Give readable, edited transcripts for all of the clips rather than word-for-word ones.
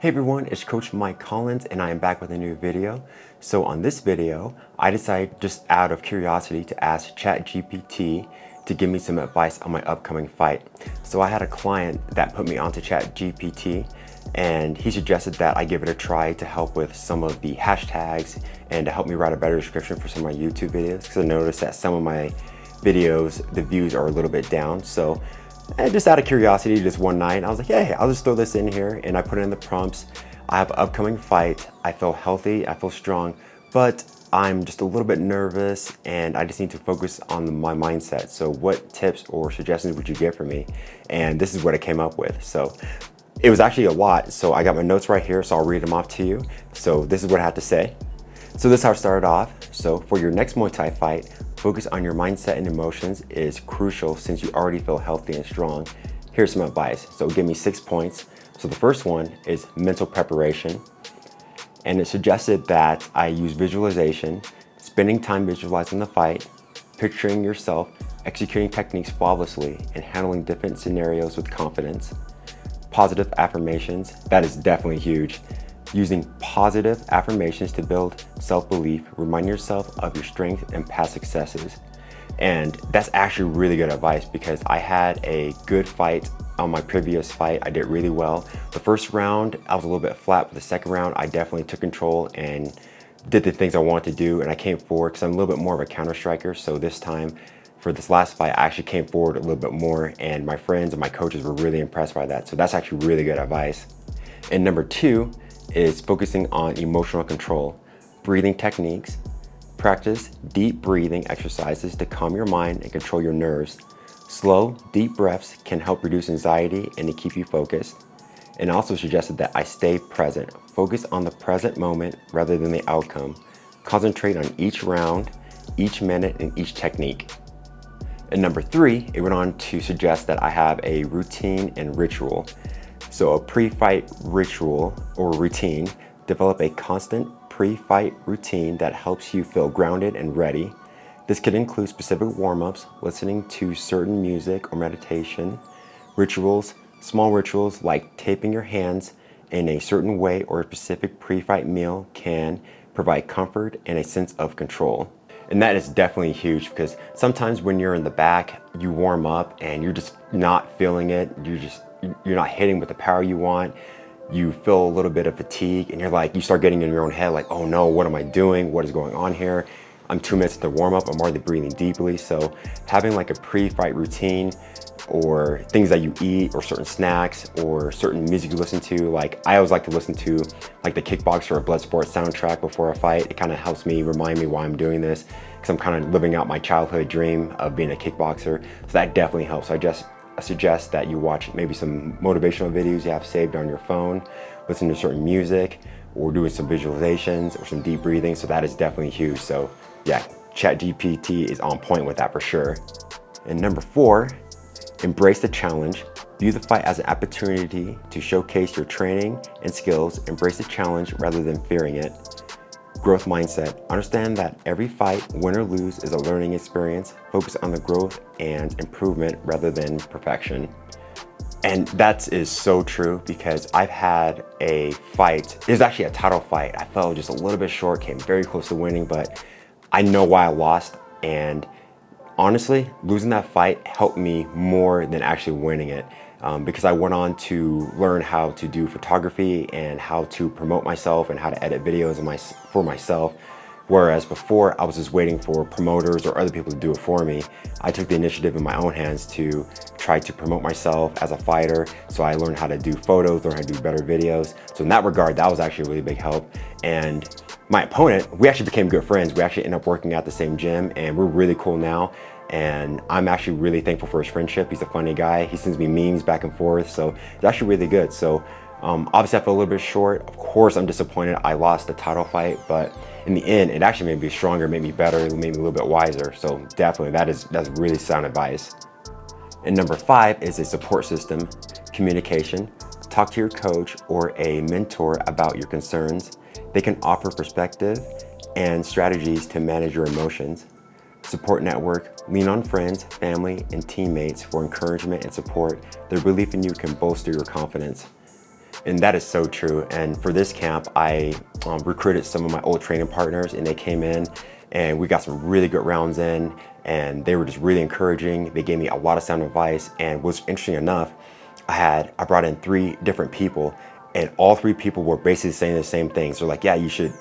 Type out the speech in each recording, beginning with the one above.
Hey everyone, it's Coach Mike Collins and I am back with a new video. So on this video, I decided just out of curiosity to ask Chat GPT to give me some advice on my upcoming fight. So I had a client that put me onto Chat GPT and he suggested that I give it a try to help with some of the hashtags and to help me write a better description for some of my YouTube videos, because I noticed that some of my videos, the views are a little bit down. So just out of curiosity, just one night, I was like, hey, I'll just throw this in here, and I put in the prompts. I have an upcoming fight. I feel healthy, I feel strong, but I'm just a little bit nervous and I just need to focus on my mindset. So what tips or suggestions would you give for me? And this is what I came up with. So it was actually a lot. So I got my notes right here, so I'll read them off to you. So this is what I had to say. So this is how I started off. So for your next Muay Thai fight, focus on your mindset and emotions is crucial since you already feel healthy and strong. Here's some advice. So give me 6 points. So the first one is mental preparation. And it suggested that I use visualization, spending time visualizing the fight, picturing yourself, executing techniques flawlessly, and handling different scenarios with confidence. Positive affirmations, that is definitely huge. Using positive affirmations to build self-belief, remind yourself of your strength and past successes. And that's actually really good advice because I had a good fight on my previous fight. I did really well. The first round, I was a little bit flat, but the second round, I definitely took control and did the things I wanted to do. And I came forward because I'm a little bit more of a counter striker. So this time, for this last fight, I actually came forward a little bit more and my friends and my coaches were really impressed by that. So that's actually really good advice. And number 2, is focusing on emotional control, breathing techniques, practice deep breathing exercises to calm your mind and control your nerves. Slow, deep breaths can help reduce anxiety and to keep you focused. And also suggested that I stay present, focus on the present moment rather than the outcome. Concentrate on each round, each minute, and each technique. And number 3, it went on to suggest that I have a routine and ritual. So a pre-fight ritual or routine, develop a constant pre-fight routine that helps you feel grounded and ready. This could include specific warm-ups, listening to certain music or meditation, rituals, small rituals like taping your hands in a certain way or a specific pre-fight meal can provide comfort and a sense of control. And that is definitely huge because sometimes when you're in the back, you warm up and you're just not feeling it. You're not hitting with the power you want. You feel a little bit of fatigue and you start getting in your own head like, oh no, what am I doing? What is going on here? I'm 2 minutes into warm up, I'm already breathing deeply. So having like a pre-fight routine or things that you eat or certain snacks or certain music you listen to, like I always like to listen to like the Kickboxer or Bloodsport soundtrack before a fight. It kind of helps me remind me why I'm doing this because I'm kind of living out my childhood dream of being a kickboxer. So that definitely helps. I suggest that you watch maybe some motivational videos you have saved on your phone, listen to certain music, or doing some visualizations or some deep breathing. So that is definitely huge. So yeah, ChatGPT is on point with that for sure. And number 4, embrace the challenge. View the fight as an opportunity to showcase your training and skills. Embrace the challenge rather than fearing it. Growth mindset. Understand that every fight, win or lose, is a learning experience. Focus on the growth and improvement rather than perfection. And that is so true because I've had a fight. It was actually a title fight. I fell just a little bit short, came very close to winning, but I know why I lost. And honestly, losing that fight helped me more than actually winning it. Because I went on to learn how to do photography and how to promote myself and how to edit videos for myself. Whereas before I was just waiting for promoters or other people to do it for me. I took the initiative in my own hands to try to promote myself as a fighter. So I learned how to do photos, learned how to do better videos. So in that regard, that was actually a really big help. And my opponent, we actually became good friends. We actually ended up working at the same gym and we're really cool now. And I'm actually really thankful for his friendship. He's a funny guy. He sends me memes back and forth. So it's actually really good. So obviously I feel a little bit short. Of course, I'm disappointed I lost the title fight, but in the end, it actually made me stronger, made me better, it made me a little bit wiser. So definitely that's really sound advice. And number 5 is a support system, communication. Talk to your coach or a mentor about your concerns. They can offer perspective and strategies to manage your emotions. Support network, lean on friends, family, and teammates for encouragement and support. Their belief in you can bolster your confidence. And that is so true. And for this camp, I recruited some of my old training partners, and they came in and we got some really good rounds in, and they were just really encouraging. They gave me a lot of sound advice. And what's interesting enough, I brought in 3 different people, and all 3 people were basically saying the same things. They're like, yeah, you should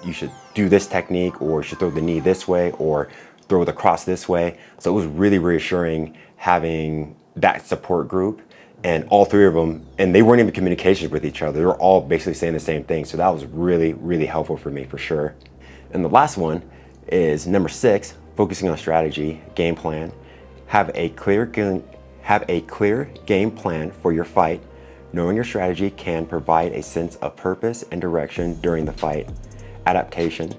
do this technique, or you should throw the knee this way, or throw the cross this way. So it was really reassuring having that support group, and all 3 of them, and they weren't even communications with each other. They were all basically saying the same thing. So that was really, really helpful for me for sure. And the last one is number 6, focusing on strategy, game plan. Have a clear game plan for your fight. Knowing your strategy can provide a sense of purpose and direction during the fight. Adaptation.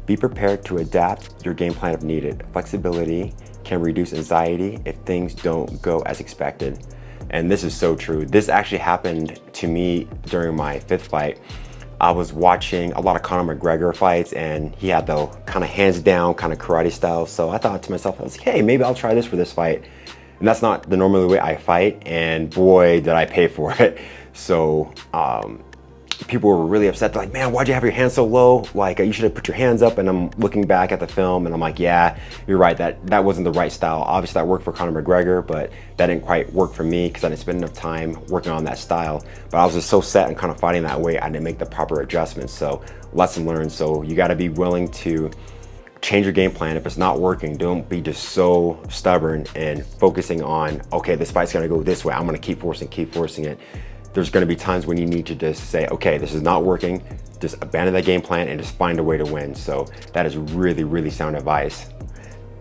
Be prepared to adapt your game plan if needed. Flexibility can reduce anxiety if things don't go as expected. And this is so true. This actually happened to me during my 5th fight. I was watching a lot of Conor McGregor fights, and he had the kind of hands down kind of karate style. So I thought to myself, I was like, hey, maybe I'll try this for this fight. And that's not the normal way I fight, and boy, did I pay for it. So people were really upset. They're like, man, why'd you have your hands so low? Like, you should have put your hands up. And I'm looking back at the film, and I'm like, yeah, you're right. That wasn't the right style. Obviously, that worked for Conor McGregor, but that didn't quite work for me because I didn't spend enough time working on that style. But I was just so set and kind of fighting that way, I didn't make the proper adjustments. So lesson learned. So you got to be willing to change your game plan. If it's not working, don't be just so stubborn and focusing on, okay, this fight's gonna go this way. I'm gonna keep forcing it. There's gonna be times when you need to just say, okay, this is not working. Just abandon that game plan and just find a way to win. So that is really, really sound advice.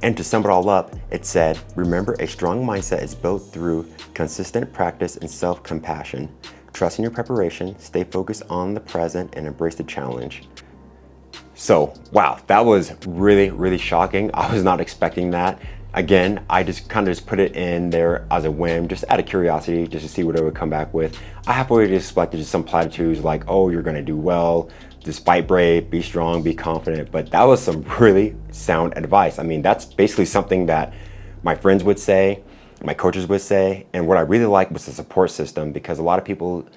And to sum it all up, it said, remember, a strong mindset is built through consistent practice and self-compassion. Trust in your preparation, stay focused on the present, and embrace the challenge. So, wow, that was really, really shocking. I was not expecting that. Again, I just kind of just put it in there as a whim, just out of curiosity, just to see what it would come back with. I halfway just expected just some platitudes like, oh, you're gonna do well, just fight brave, be strong, be confident. But that was some really sound advice. I mean, that's basically something that my friends would say, my coaches would say. And what I really liked was the support system, because a lot of people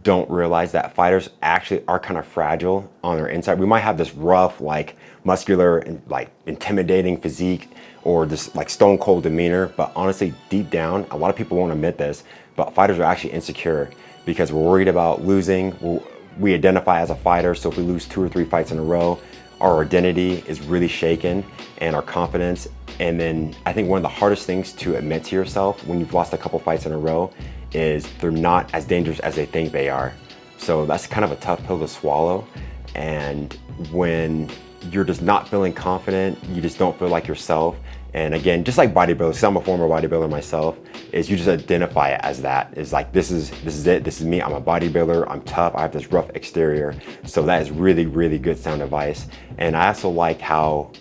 don't realize that fighters actually are kind of fragile on their inside. We might have this rough, like muscular and like intimidating physique, or this like stone cold demeanor, but honestly, deep down, a lot of people won't admit this, but fighters are actually insecure because we're worried about losing. We identify as a fighter, so if we lose 2 or 3 fights in a row, our identity is really shaken, and our confidence. And then I think one of the hardest things to admit to yourself when you've lost a couple fights in a row is they're not as dangerous as they think they are. So that's kind of a tough pill to swallow. And when you're just not feeling confident, you just don't feel like yourself. And again, just like bodybuilders, because I'm a former bodybuilder myself, is you just identify it as that. It's like, this is it, this is me, I'm a bodybuilder, I'm tough, I have this rough exterior. So that is really, really good sound advice. And I also like how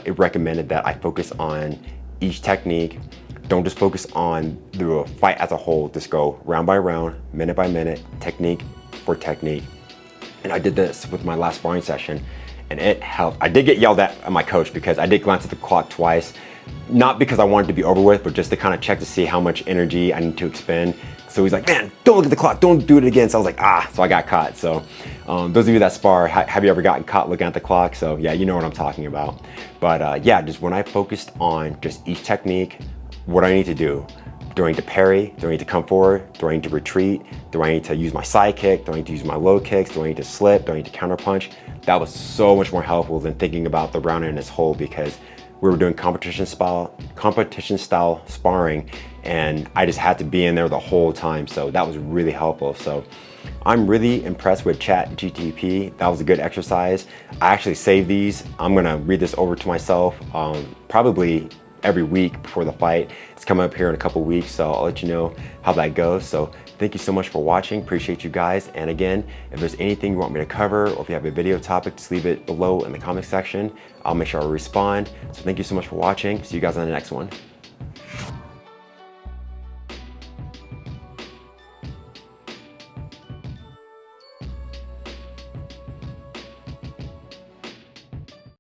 it recommended that I focus on each technique. Don't just focus on the fight as a whole, just go round by round, minute by minute, technique for technique. And I did this with my last sparring session, and it helped. I did get yelled at by my coach because I did glance at the clock twice, not because I wanted to be over with, but just to kind of check to see how much energy I need to expend. So he's like, man, don't look at the clock, don't do it again. So I was like, so I got caught. So those of you that spar, have you ever gotten caught looking at the clock? So yeah, you know what I'm talking about. But yeah, just when I focused on just each technique, what I need to do. Do I need to parry? Do I need to come forward? Do I need to retreat? Do I need to use my side kick? Do I need to use my low kicks? Do I need to slip? Do I need to counter punch? That was so much more helpful than thinking about the round in its whole, because we were doing competition style sparring, and I just had to be in there the whole time. So that was really helpful. So I'm really impressed with Chat GPT. That was a good exercise. I actually saved these. I'm gonna read this over to myself probably every week before the fight. It's coming up here in a couple weeks, so I'll let you know how that goes. So thank you so much for watching. Appreciate you guys. And again, if there's anything you want me to cover, or if you have a video topic, just leave it below in the comment section. I'll make sure I respond. So thank you so much for watching. See you guys on the next one.